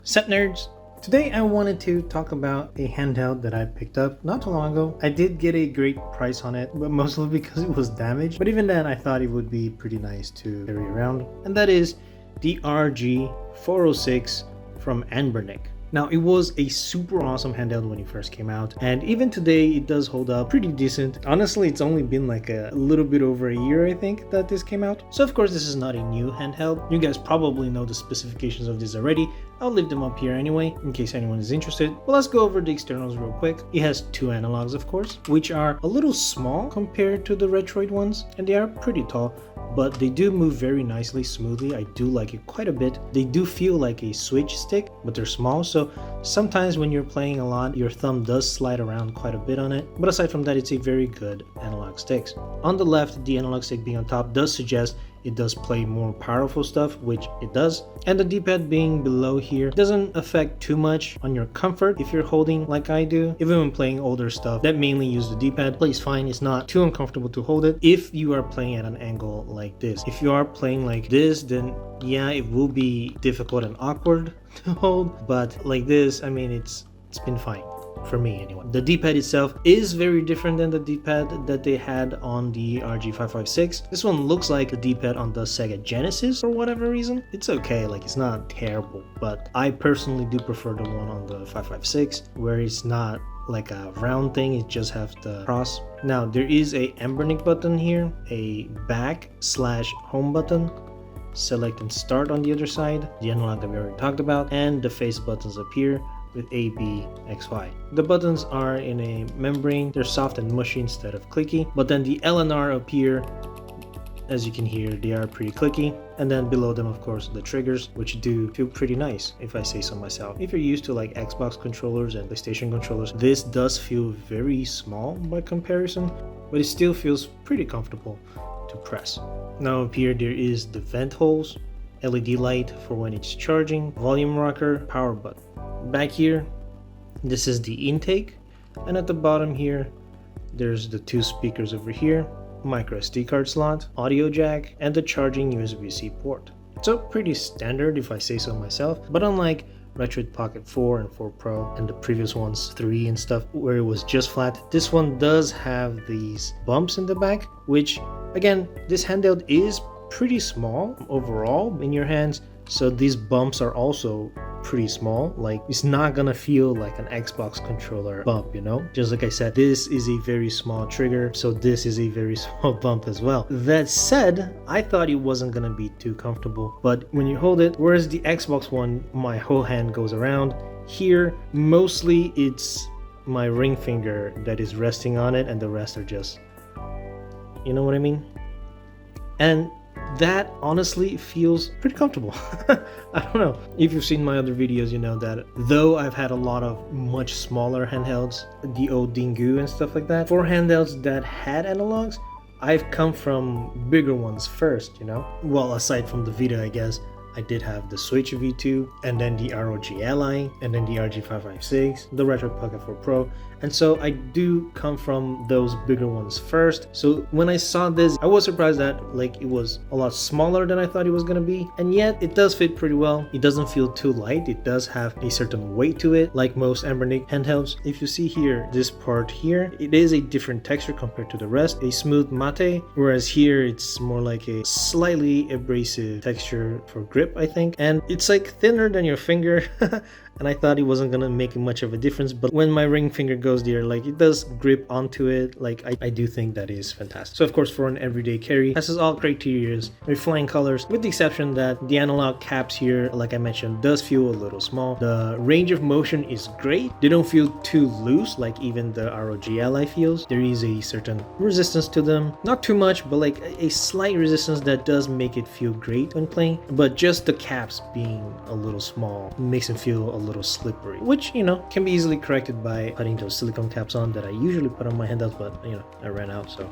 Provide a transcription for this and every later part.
Sup nerds! Today I wanted to talk about a handheld that I picked up not too long ago. I did get a great price on it, but mostly because it was damaged. But even then I thought it would be pretty nice to carry around. And that is the RG406 from Anbernic. Now, it was a super awesome handheld when it first came out, and even today it does hold up pretty decent. Honestly, it's only been like a little bit over a year, I think, that this came out. So of course this is not a new handheld. You guys probably know the specifications of this already. I'll leave them up here anyway, in case anyone is interested. But let's go over the externals real quick. It has two analogs, of course, which are a little small compared to the Retroid ones, and they are pretty tall, but they do move very nicely, smoothly. I do like it quite a bit. They do feel like a Switch stick, but they're small, so sometimes when you're playing a lot, your thumb does slide around quite a bit on it. But aside from that, it's a very good analog sticks. On the left, the analog stick being on top does suggest it does play more powerful stuff, which it does. And the D-pad being below here doesn't affect too much on your comfort if you're holding like I do. Even when playing older stuff that mainly use the D-pad, plays fine. It's not too uncomfortable to hold it if you are playing at an angle like this. If you are playing like this, then yeah, it will be difficult and awkward to hold. But like this, I mean, it's been fine. For me anyway. The D-pad itself is very different than the D-pad that they had on the RG556. This one looks like the D-pad on the Sega Genesis for whatever reason. It's okay, like it's not terrible, but I personally do prefer the one on the 556 where it's not like a round thing, it just has the cross. Now there is a Anbernic button here, a back/home button, select and start on the other side, the analog that we already talked about, and the face buttons appear with A, B, X, Y. The buttons are in a membrane, they're soft and mushy instead of clicky, but then the L and R up here, as you can hear, they are pretty clicky. And then below them, of course, the triggers, which do feel pretty nice, if I say so myself. If you're used to like Xbox controllers and PlayStation controllers, this does feel very small by comparison, but it still feels pretty comfortable to press. Now up here, there is the vent holes, LED light for when it's charging, volume rocker, power button. Back here, this is the intake, and at the bottom here, there's the two speakers over here, micro SD card slot, audio jack, and the charging USB-C port. So pretty standard if I say so myself, but unlike Retroid Pocket 4 and 4 Pro and the previous ones 3 and stuff where it was just flat, this one does have these bumps in the back, which again, this handheld is pretty small overall in your hands, so these bumps are also pretty small. Like, it's not gonna feel like an Xbox controller bump, you know? Just like I said, this is a very small trigger, so this is a very small bump as well. That said, I thought it wasn't gonna be too comfortable, but when you hold it, whereas the Xbox one, my whole hand goes around, here mostly it's my ring finger that is resting on it and the rest are just, you know what I mean? And that honestly feels pretty comfortable. I don't know. If you've seen my other videos, you know that though I've had a lot of much smaller handhelds, the old Dingu and stuff like that, for handhelds that had analogs, I've come from bigger ones first, you know? Well, aside from the Vita, I guess, I did have the Switch V2, and then the ROG Ally, and then the RG556, the Retroid Pocket 4 Pro, and so I do come from those bigger ones first. So when I saw this, I was surprised that like it was a lot smaller than I thought it was gonna be, and yet it does fit pretty well. It doesn't feel too light, it does have a certain weight to it, like most Anbernic handhelds. If you see here, this part here, it is a different texture compared to the rest, a smooth matte, whereas here it's more like a slightly abrasive texture for grip, I think, and it's like thinner than your finger. And I thought it wasn't gonna make much of a difference, but when my ring finger goes there, like it does grip onto it. Like I do think that is fantastic. So of course, for an everyday carry, passes all criteria with flying colors, with the exception that the analog caps here, like I mentioned, does feel a little small. The range of motion is great. They don't feel too loose like even the ROG Ally feels. There is a certain resistance to them, not too much, but like a slight resistance that does make it feel great when playing. But just the caps being a little small makes it feel a little slippery, which, you know, can be easily corrected by putting those silicone caps on that I usually put on my handhelds, but you know, I ran out, so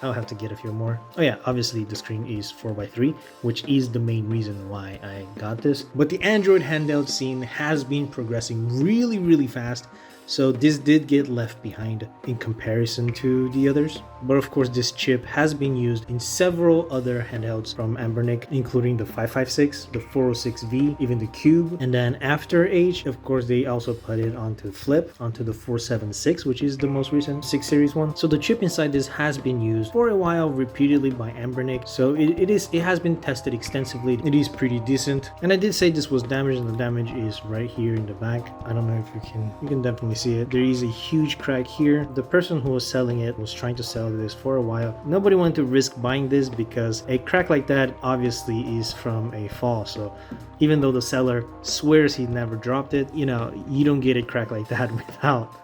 I'll have to get a few more. Oh yeah, obviously the screen is 4x3, which is the main reason why I got this. But the Android handheld scene has been progressing really fast So this did get left behind in comparison to the others. But of course, this chip has been used in several other handhelds from Anbernic, including the 556, the 406V, even the Cube. And then after H, of course, they also put it onto Flip, onto the 476, which is the most recent 6 series one. So the chip inside this has been used for a while repeatedly by Anbernic. So it has been tested extensively. It is pretty decent. And I did say this was damaged, and the damage is right here in the back. I don't know if you can definitely see it. There is a huge crack here. The person who was selling it was trying to sell this for a while. Nobody wanted to risk buying this because a crack like that obviously is from a fall. So even though the seller swears he never dropped it, you know, you don't get a crack like that without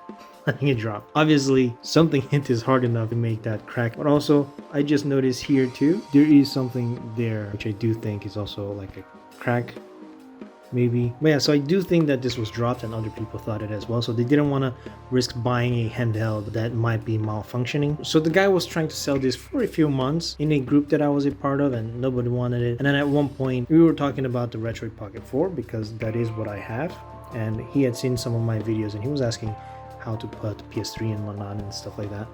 letting it drop. Obviously something hit is hard enough to make that crack. But also I just noticed here too, there is something there which I do think is also like a crack, maybe. But yeah, so I do think that this was dropped and other people thought it as well, so they didn't want to risk buying a handheld that might be malfunctioning. So the guy was trying to sell this for a few months in a group that I was a part of, and nobody wanted it. And then at one point we were talking about the Retroid Pocket 4 because that is what I have, and he had seen some of my videos and he was asking how to put PS3 and whatnot and stuff like that.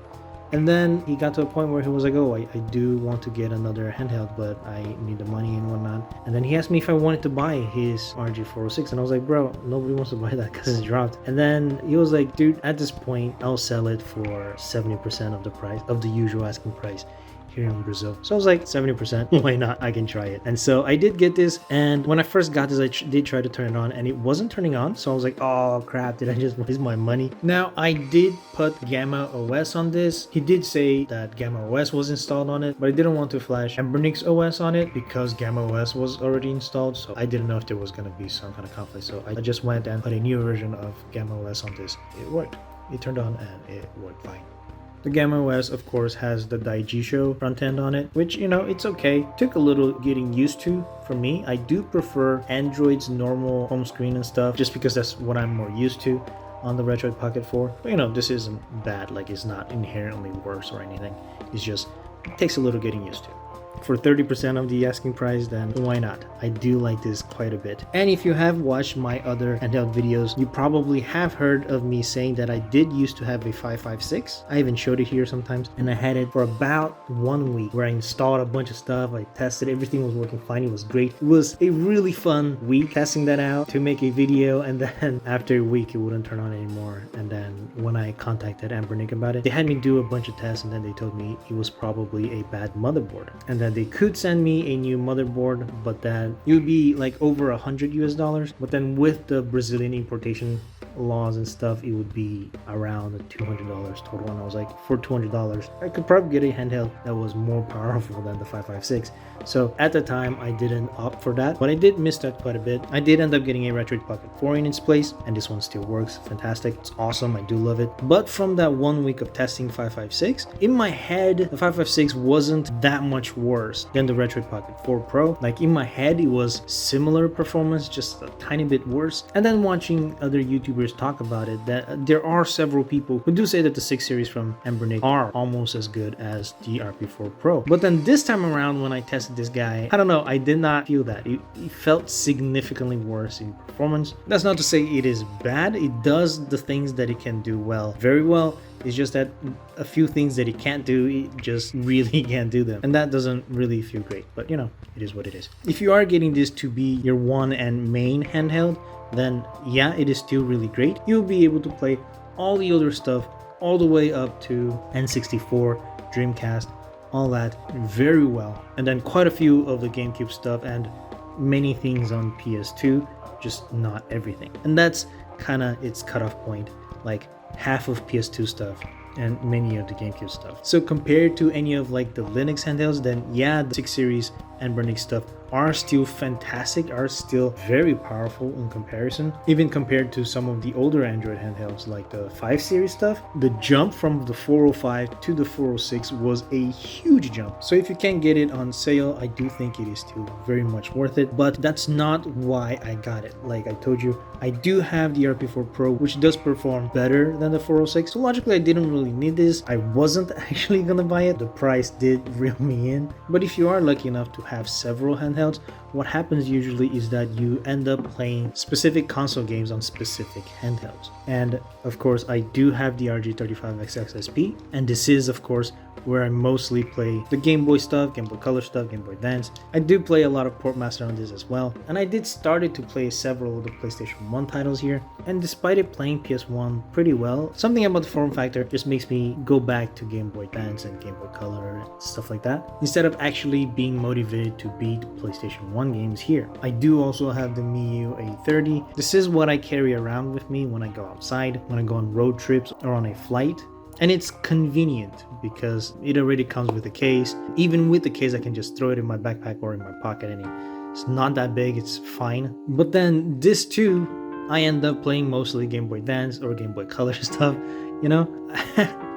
And then he got to a point where he was like, oh, I do want to get another handheld, but I need the money and whatnot. And then he asked me if I wanted to buy his RG406, and I was like, bro, nobody wants to buy that because it's dropped. And then he was like, dude, at this point, I'll sell it for 70% of the price, of the usual asking price here in Brazil. So I was like, 70%, why not? I can try it. And so I did get this, and when I first got this, I did try to turn it on and it wasn't turning on. So I was like, oh crap, did I just waste my money? Now I did put Gamma OS on this. He did say that Gamma OS was installed on it, but I didn't want to flash Anbernic's OS on it because Gamma OS was already installed. So I didn't know if there was going to be some kind of conflict. So I just went and put a new version of Gamma OS on this. It worked. It turned on and it worked fine. The Gamma OS, of course, has the Daigisho front end on it, which, you know, it's okay. Took a little getting used to for me. I do prefer Android's normal home screen and stuff just because that's what I'm more used to on the Retroid Pocket 4. But, you know, this isn't bad. Like, it's not inherently worse or anything. It's just, it takes a little getting used to. For 30% of the asking price, then why not? I do like this quite a bit. And if you have watched my other handheld videos, you probably have heard of me saying that I did used to have a 556. I even showed it here sometimes, and I had it for about 1 week where I installed a bunch of stuff. I tested, everything was working fine. It was great. It was a really fun week testing that out to make a video, and then after a week it wouldn't turn on anymore. And then when I contacted Anbernic about it, they had me do a bunch of tests, and then they told me it was probably a bad motherboard and that they could send me a new motherboard, but that it would be like over $100 US, but then with the Brazilian importation laws and stuff, it would be around $200 total. And I was like, for $200 I could probably get a handheld that was more powerful than the 556. So at the time I didn't opt for that, but I did miss that quite a bit. I did end up getting a Retroid Pocket 4 in its place, and this one still works fantastic. It's awesome. I do love it. But from that 1 week of testing 556, in my head the 556 wasn't that much worse than the Retroid Pocket 4 Pro. Like, in my head it was similar performance, just a tiny bit worse. And then watching other YouTubers talk about it, that there are several people who do say that the 6 series from Anbernic are almost as good as the RP4 Pro. But then this time around when I tested this guy, I don't know, I did not feel that. It felt significantly worse in performance. That's not to say it is bad. It does the things that it can do well, very well. It's just that a few things that it can't do, it just really can't do them. And that doesn't really feel great, but you know, it is what it is. If you are getting this to be your one and main handheld, then yeah, it is still really great. You'll be able to play all the other stuff all the way up to N64, Dreamcast, all that very well. And then quite a few of the GameCube stuff and many things on PS2, just not everything. And that's kind of its cutoff point, like half of PS2 stuff and many of the GameCube stuff. So compared to any of like the Linux handhelds, then yeah, the 6 series Anbernic stuff are still fantastic, are still very powerful in comparison. Even compared to some of the older Android handhelds like the 5 series stuff, the jump from the 405 to the 406 was a huge jump. So if you can get it on sale, I do think it is still very much worth it, but that's not why I got it. Like I told you, I do have the RP4 Pro, which does perform better than the 406. So logically I didn't really need this. I wasn't actually gonna buy it. The price did reel me in. But if you are lucky enough to have several handhelds, handhelds, what happens usually is that you end up playing specific console games on specific handhelds. And of course, I do have the RG35XX SP, and this is of course where I mostly play the Game Boy stuff, Game Boy Color stuff, Game Boy Advance. I do play a lot of Portmaster on this as well, and I did started to play several of the PlayStation 1 titles here, and despite it playing PS1 pretty well, something about the form factor just makes me go back to Game Boy Advance and Game Boy Color and stuff like that, instead of actually being motivated to beat PlayStation 1 games here. I do also have the Miu A30. This is what I carry around with me when I go outside, when I go on road trips or on a flight. And it's convenient because it already comes with a case. Even with the case, I can just throw it in my backpack or in my pocket, and it's not that big, it's fine. But then this too, I end up playing mostly Game Boy Advance or Game Boy Color stuff, you know?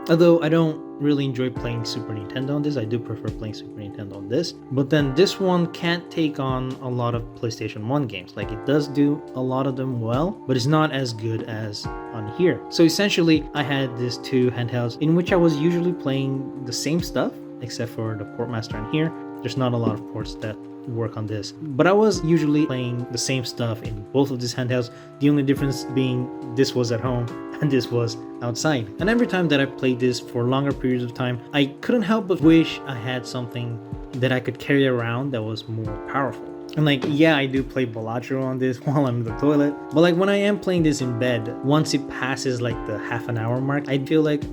Although I don't really enjoy playing Super Nintendo on this, I do prefer playing Super Nintendo on this. But then this one can't take on a lot of PlayStation 1 games. Like, it does do a lot of them well, but it's not as good as on here. So essentially, I had these two handhelds in which I was usually playing the same stuff, except for the Portmaster on here. There's not a lot of ports that work on this, but I was usually playing the same stuff in both of these handhelds. The only difference being this was at home and this was outside. And every time that I played this for longer periods of time, I couldn't help but wish I had something that I could carry around that was more powerful. And like, yeah, I do play Balatro on this while I'm in the toilet, but like when I am playing this in bed, once it passes like the half-an-hour mark, I feel like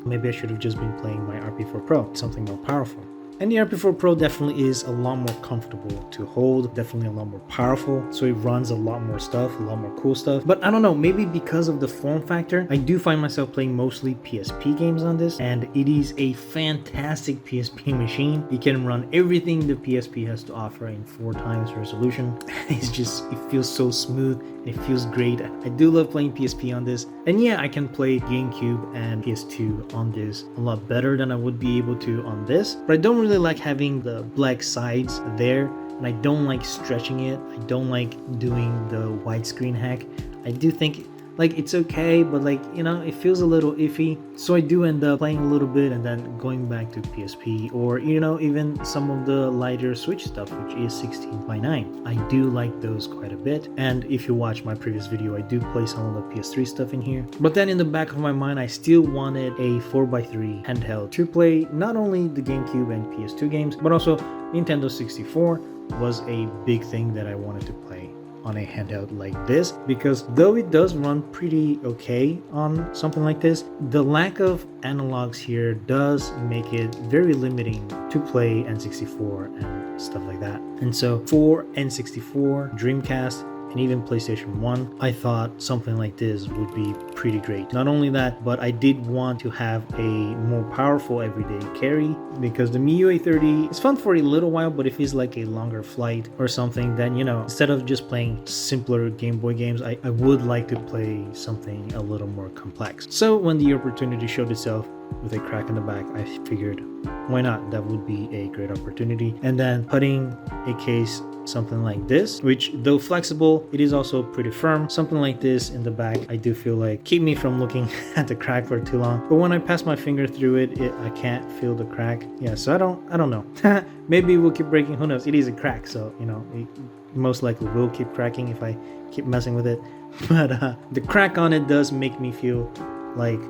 maybe I should have just been playing my RP4 Pro, something more powerful. And the RP4 Pro definitely is a lot more comfortable to hold, definitely a lot more powerful, so it runs a lot more stuff, a lot more cool stuff. But I don't know, maybe because of the form factor, I do find myself playing mostly PSP games on this, and it is a fantastic PSP machine. It can run everything the PSP has to offer in 4 times resolution. It feels so smooth, it feels great. I do love playing PSP on this, and yeah, I can play GameCube and PS2 on this a lot better than I would be able to on this, but I don't really like having the black sides there, and I don't like stretching it. I don't like doing the widescreen hack. I do think like it's okay, but like, you know, it feels a little iffy, so I do end up playing a little bit and then going back to PSP, or you know, even some of the lighter Switch stuff, which is 16:9. I do like those quite a bit, and if you watch my previous video, I do play some of the PS3 stuff in here. But then in the back of my mind, I still wanted a 4x3 handheld to play not only the GameCube and PS2 games, but also Nintendo 64 was a big thing that I wanted to play on a handheld like this, because though it does run pretty okay on something like this, the lack of analogs here does make it very limiting to play N64 and stuff like that. And so for N64, Dreamcast, and even PlayStation 1, I thought something like this would be pretty great. Not only that, but I did want to have a more powerful everyday carry, because the Miu A30 is fun for a little while, but if it's like a longer flight or something, then you know, instead of just playing simpler Game Boy games, I would like to play something a little more complex. So when the opportunity showed itself with a crack in the back, I figured, why not? That would be a great opportunity. And then putting a case something like this, which though flexible, it is also pretty firm. Something like this in the back, I do feel like keep me from looking at the crack for too long. But when I pass my finger through it, I can't feel the crack. Yeah, so I don't know. Maybe it will keep breaking, who knows? It is a crack, so you know, it most likely will keep cracking if I keep messing with it. But the crack on it does make me feel like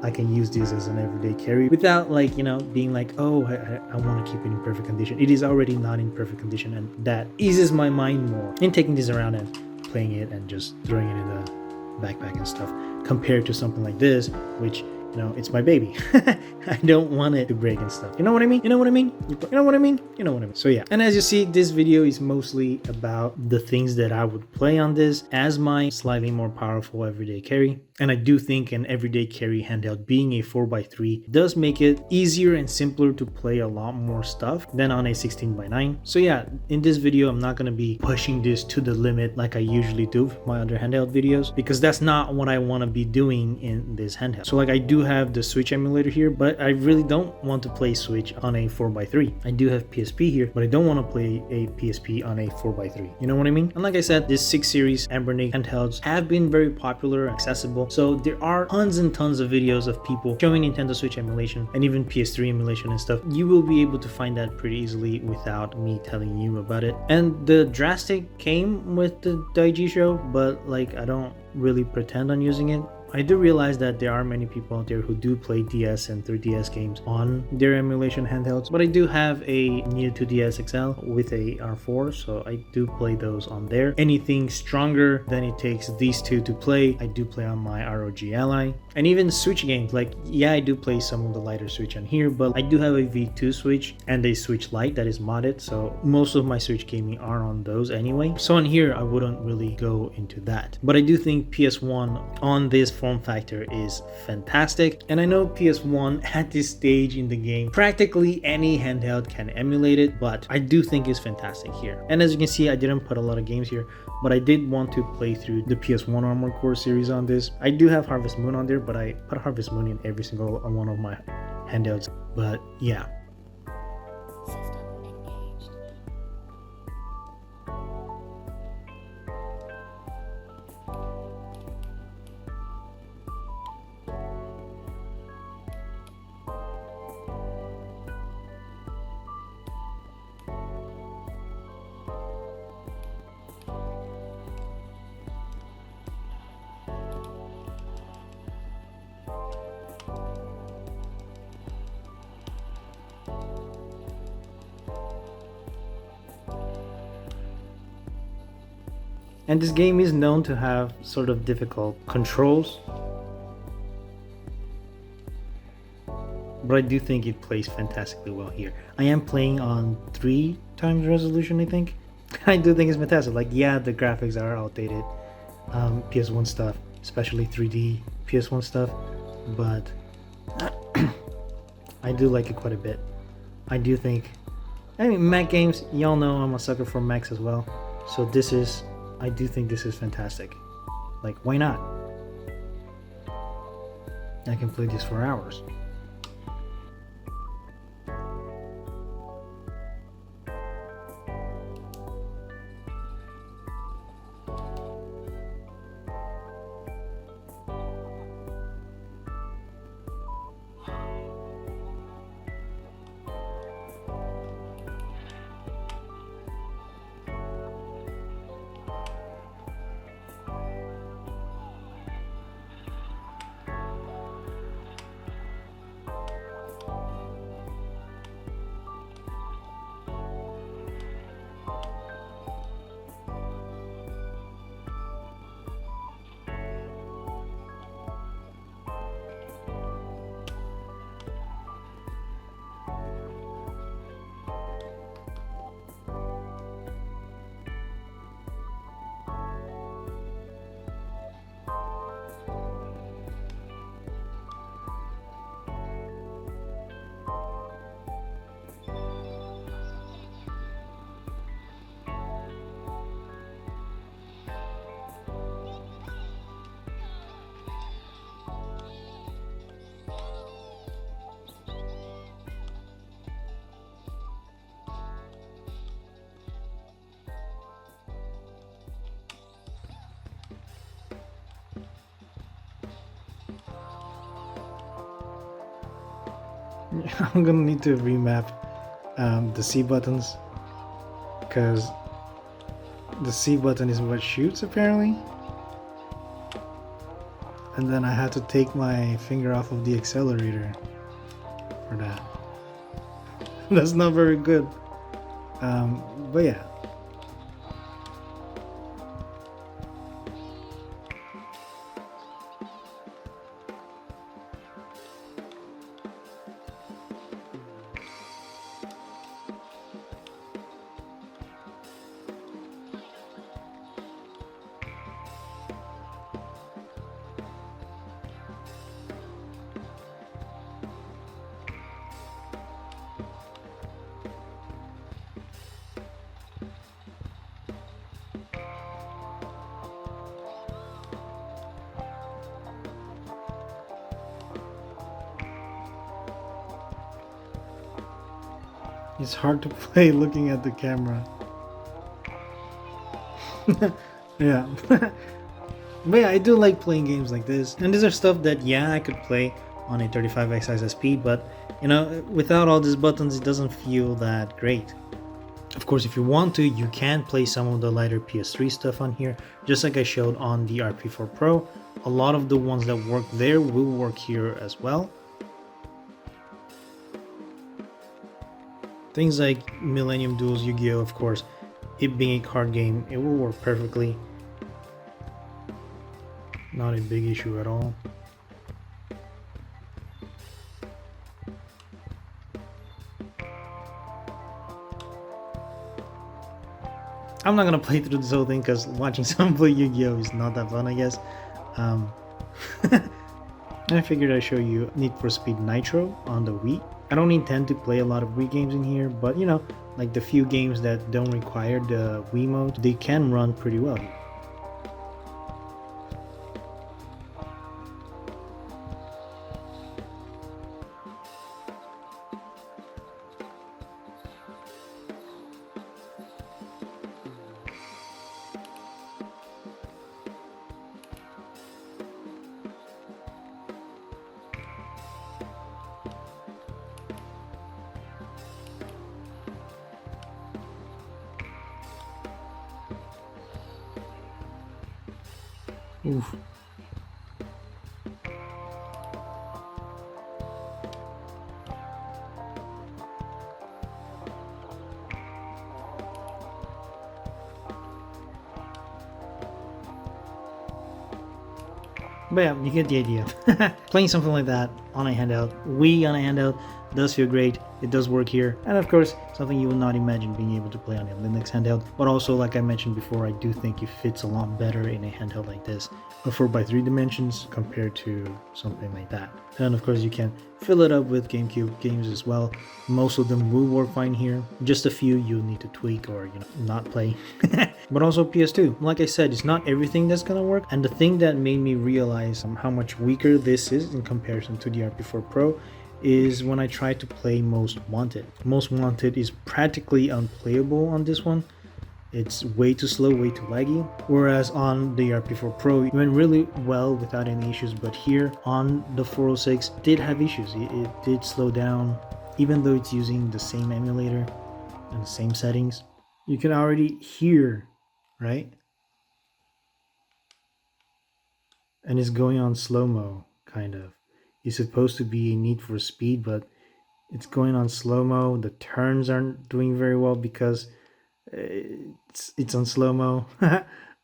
I can use this as an everyday carry without like, you know, being like, oh, I want to keep it in perfect condition. It is already not in perfect condition, and that eases my mind more in taking this around and playing it and just throwing it in the backpack and stuff, compared to something like this, which, you know, it's my baby. I don't want it to break and stuff. You know what I mean? You know what I mean? You know what I mean? You know what I mean? So yeah. And as you see, this video is mostly about the things that I would play on this as my slightly more powerful everyday carry. And I do think an everyday carry handheld being a 4x3 does make it easier and simpler to play a lot more stuff than on a 16:9. So yeah, in this video, I'm not going to be pushing this to the limit like I usually do with my other handheld videos, because that's not what I want to be doing in this handheld. So like, I do have the Switch emulator here, but I really don't want to play Switch on a 4x3. I do have PSP here, but I don't want to play a PSP on a 4x3. You know what I mean? And like I said, this 6 series Ambernic handhelds have been very popular, accessible. So there are tons and tons of videos of people showing Nintendo Switch emulation and even PS3 emulation and stuff. You will be able to find that pretty easily without me telling you about it. And the drastic came with the Daiji show, but like I don't really pretend on using it. I do realize that there are many people out there who do play DS and 3DS games on their emulation handhelds, but I do have a new 2DS XL with a R4, so I do play those on there. Anything stronger than it takes these two to play, I do play on my ROG Ally. And even Switch games, like yeah, I do play some of the lighter Switch on here, but I do have a V2 Switch and a Switch Lite that is modded, so most of my Switch gaming are on those anyway. So on here, I wouldn't really go into that. But I do think PS1 on this form factor is fantastic, and I know PS1 at this stage in the game, practically any handheld can emulate it, but I do think it's fantastic here. And as you can see, I didn't put a lot of games here, but I did want to play through the PS1 Armored Core series on this. I do have Harvest Moon on there, but I put Harvest Moon in every single one of my handhelds. But yeah. And this game is known to have sort of difficult controls, but I do think it plays fantastically well here. I am playing on 3 times resolution, I think. I do think it's fantastic. Like, yeah, the graphics are outdated, PS1 stuff, especially 3D PS1 stuff, but I do like it quite a bit. I do think, I mean, Mac games, y'all know I'm a sucker for Macs as well, so I do think this is fantastic. Like, why not? I can play this for hours. I'm gonna need to remap the C buttons, because the C button is what shoots apparently, and then I had to take my finger off of the accelerator for that. That's not very good, but yeah. It's hard to play looking at the camera. Yeah. But yeah, I do like playing games like this. And these are stuff that, yeah, I could play on a 35x ISP, but you know, without all these buttons, it doesn't feel that great. Of course, if you want to, you can play some of the lighter PS3 stuff on here, just like I showed on the RP4 Pro. A lot of the ones that work there will work here as well. Things like Millennium Duels, Yu-Gi-Oh, of course, it being a card game, it will work perfectly. Not a big issue at all. I'm not gonna play through this whole thing because watching someone play Yu-Gi-Oh is not that fun, I guess. I figured I'd show you Need for Speed Nitro on the Wii. I don't intend to play a lot of Wii games in here, but you know, like the few games that don't require the Wii mode, they can run pretty well. Oof. But yeah, you get the idea. Playing something like that on a handheld, Wii on a handheld, does feel great. It does work here, and of course something you will not imagine being able to play on a Linux handheld. But also, like I mentioned before, I do think it fits a lot better in a handheld like this, a 4x3 dimensions compared to something like that. And of course you can fill it up with GameCube games as well. Most of them will work fine here. Just a few you'll need to tweak or, you know, not play. But also PS2, like I said, it's not everything that's gonna work. And the thing that made me realize how much weaker this is in comparison to the RP4 Pro is when I tried to play Most Wanted. Most Wanted is practically unplayable on this one. It's way too slow, way too laggy. Whereas on the RP4 Pro, it went really well without any issues, but here on the 406 did have issues. It did slow down, even though it's using the same emulator and the same settings. You can already hear, right? And it's going on slow-mo, kind of. It's supposed to be a Need for Speed, but it's going on slow-mo. The turns aren't doing very well because it's on slow-mo.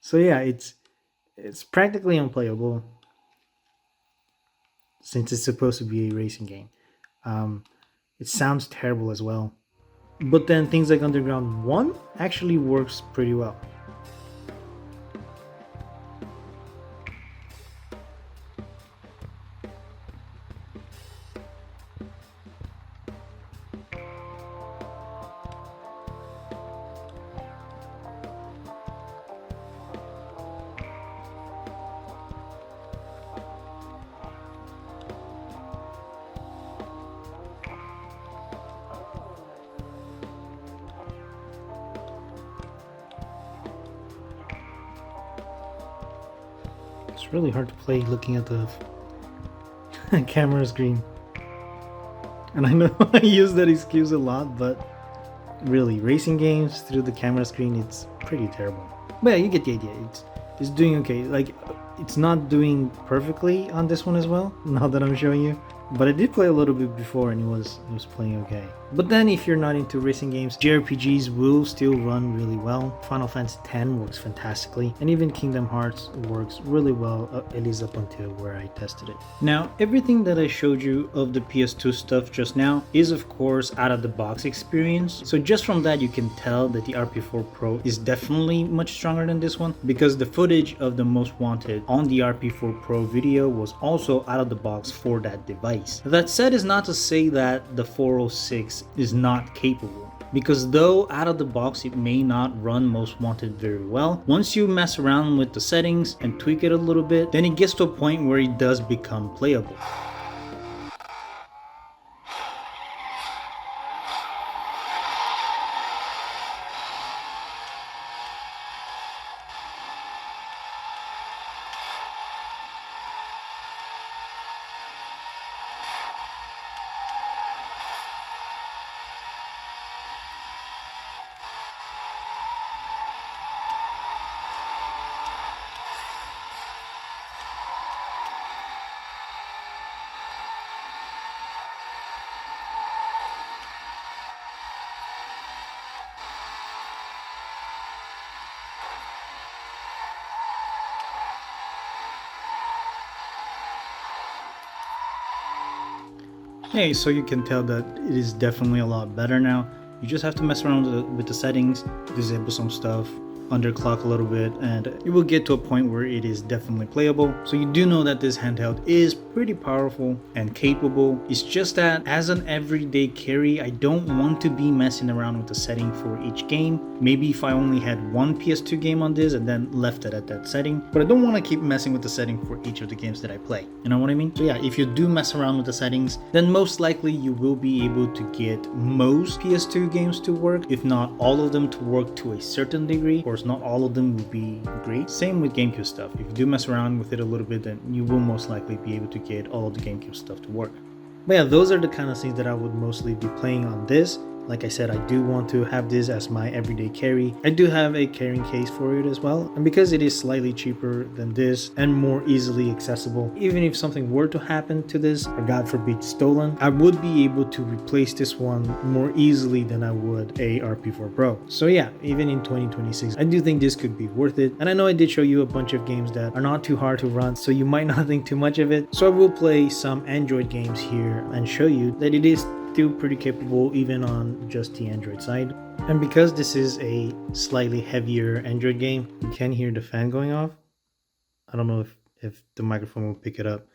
So yeah, it's practically unplayable since it's supposed to be a racing game. It sounds terrible as well. But then things like Underground 1 actually works pretty well. It's really hard to play looking at the camera screen. And I know I use that excuse a lot, but really, racing games through the camera screen, it's pretty terrible. But yeah, you get the idea. It's doing okay. Like, it's not doing perfectly on this one as well, now that I'm showing you. But I did play a little bit before and it was playing okay. But then if you're not into racing games, JRPGs will still run really well. Final Fantasy X works fantastically, and even Kingdom Hearts works really well, at least up until where I tested it. Now, everything that I showed you of the PS2 stuff just now is of course out of the box experience. So just from that you can tell that the RP4 Pro is definitely much stronger than this one, because the footage of the Most Wanted on the RP4 Pro video was also out of the box for that device. That said is not to say that the 406 is not capable, because though out of the box it may not run Most Wanted very well, once you mess around with the settings and tweak it a little bit, then it gets to a point where it does become playable. Hey, so you can tell that it is definitely a lot better now. You just have to mess around with the settings, disable some stuff, underclock a little bit, and you will get to a point where it is definitely playable. So you do know that this handheld is pretty powerful and capable. It's just that as an everyday carry, I don't want to be messing around with the setting for each game. Maybe if I only had one PS2 game on this and then left it at that setting, but I don't want to keep messing with the setting for each of the games that I play. You know what I mean? So yeah, if you do mess around with the settings, then most likely you will be able to get most PS2 games to work, if not all of them to work to a certain degree. Of course, not all of them will be great. Same with GameCube stuff. If you do mess around with it a little bit, then you will most likely be able to get all of the GameCube stuff to work. But yeah, those are the kind of things that I would mostly be playing on this. Like I said, I do want to have this as my everyday carry. I do have a carrying case for it as well. And because it is slightly cheaper than this and more easily accessible, even if something were to happen to this, or God forbid stolen, I would be able to replace this one more easily than I would a RP4 Pro. So yeah, even in 2026, I do think this could be worth it. And I know I did show you a bunch of games that are not too hard to run, so you might not think too much of it. So I will play some Android games here and show you that it is still pretty capable even on just the Android side. And because this is a slightly heavier Android game, you can hear the fan going off. I don't know if the microphone will pick it up,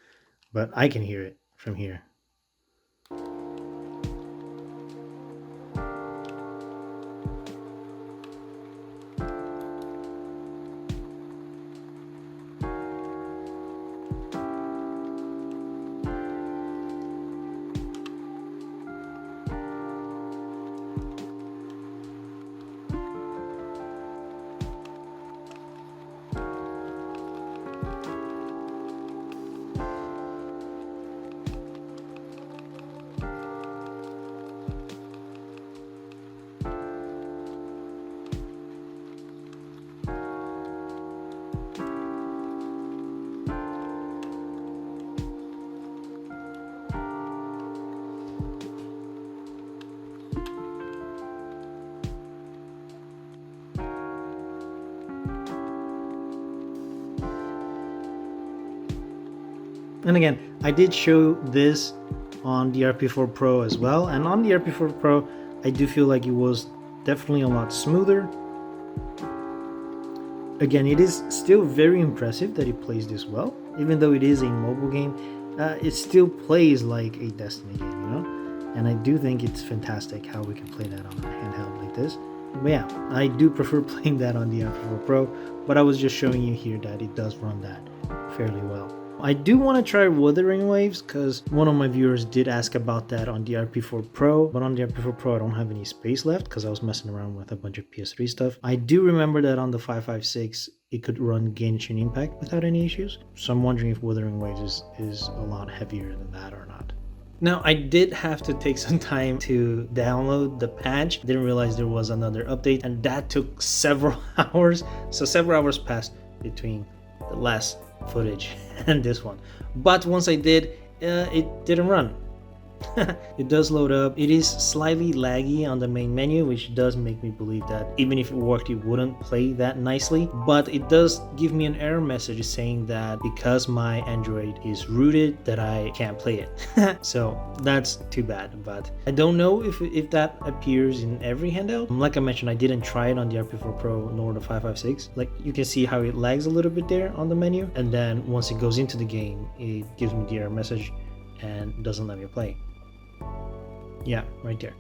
but I can hear it from here. And again, I did show this on the RP4 Pro as well, and on the RP4 Pro I do feel like it was definitely a lot smoother. Again, it is still very impressive that it plays this well. Even though it is a mobile game, it still plays like a Destiny game, you know? And I do think it's fantastic how we can play that on a handheld like this. But yeah, I do prefer playing that on the RP4 Pro, but I was just showing you here that it does run that fairly well. I do want to try Wuthering Waves because one of my viewers did ask about that on the RP4 Pro, but on the RP4 Pro I don't have any space left because I was messing around with a bunch of PS3 stuff. I do remember that on the 556 it could run Genshin Impact without any issues, so I'm wondering if Wuthering Waves is a lot heavier than that or not. Now, I did have to take some time to download the patch. Didn't realize there was another update, and that took several hours. So several hours passed between the last footage and this one, but once I did, it didn't run. It does load up. It is slightly laggy on the main menu, which does make me believe that even if it worked, it wouldn't play that nicely. But it does give me an error message saying that because my Android is rooted, that I can't play it. So that's too bad. But I don't know if that appears in every handheld. Like I mentioned, I didn't try it on the RP4 Pro nor the 556. Like you can see how it lags a little bit there on the menu, and then once it goes into the game, it gives me the error message and doesn't let me play. Yeah, right there.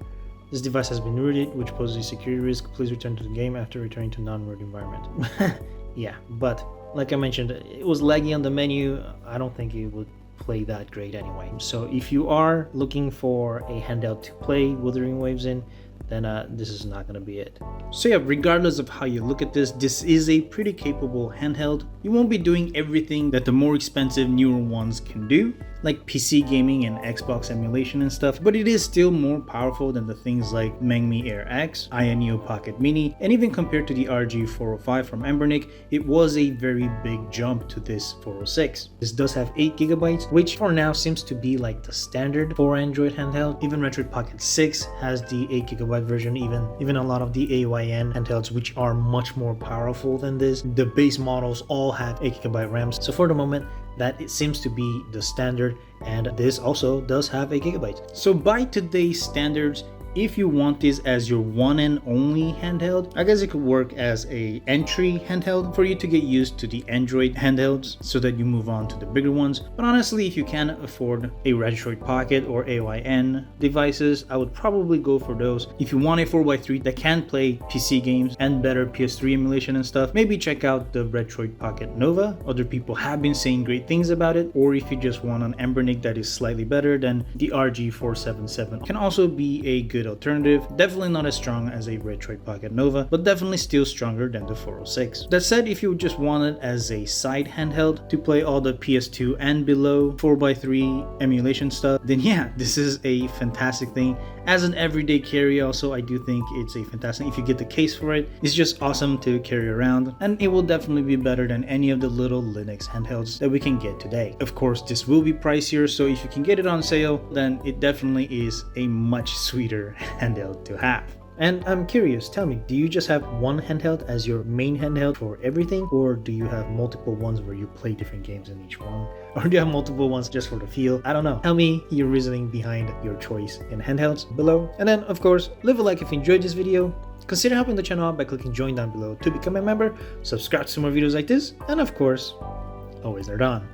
This device has been rooted, which poses a security risk. Please return to the game after returning to non-root environment. Yeah, but like I mentioned, it was laggy on the menu. I don't think it would play that great anyway. So if you are looking for a handheld to play Wuthering Waves in, then this is not going to be it. So yeah, regardless of how you look at this, this is a pretty capable handheld. You won't be doing everything that the more expensive newer ones can do, like PC gaming and Xbox emulation and stuff, but it is still more powerful than the things like Mengmi Air X, Neo Pocket Mini, and even compared to the RG405 from Embernic, it was a very big jump to this 406. This does have 8GB, which for now seems to be like the standard for Android handheld. Even Retroid Pocket 6 has the 8GB version, even a lot of the AYN handhelds, which are much more powerful than this. The base models all have 8GB RAMs. So for the moment, that it seems to be the standard, and this also does have a gigabyte. So by today's standards, if you want this as your one and only handheld, I guess it could work as a entry handheld for you to get used to the Android handhelds so that you move on to the bigger ones. But honestly, if you can afford a Retroid Pocket or AYN devices, I would probably go for those. If you want a 4x3 that can play PC games and better PS3 emulation and stuff, maybe check out the Retroid Pocket Nova. Other people have been saying great things about it. Or if you just want an Embernic that is slightly better, then the RG407H can also be a good alternative. Definitely not as strong as a Retroid Pocket Nova, but definitely still stronger than the 406. That said, if you just want it as a side handheld to play all the PS2 and below 4x3 emulation stuff, then yeah, this is a fantastic thing. As an everyday carry also, I do think it's a fantastic, if you get the case for it, it's just awesome to carry around, and it will definitely be better than any of the little Linux handhelds that we can get today. Of course, this will be pricier, so if you can get it on sale, then it definitely is a much sweeter handheld to have. And I'm curious, tell me, do you just have one handheld as your main handheld for everything, or do you have multiple ones where you play different games in each one? Or do you have multiple ones just for the feel? I don't know. Tell me your reasoning behind your choice in handhelds below. And then, of course, leave a like if you enjoyed this video. Consider helping the channel out by clicking join down below to become a member, subscribe to some more videos like this, and of course, always nerd on.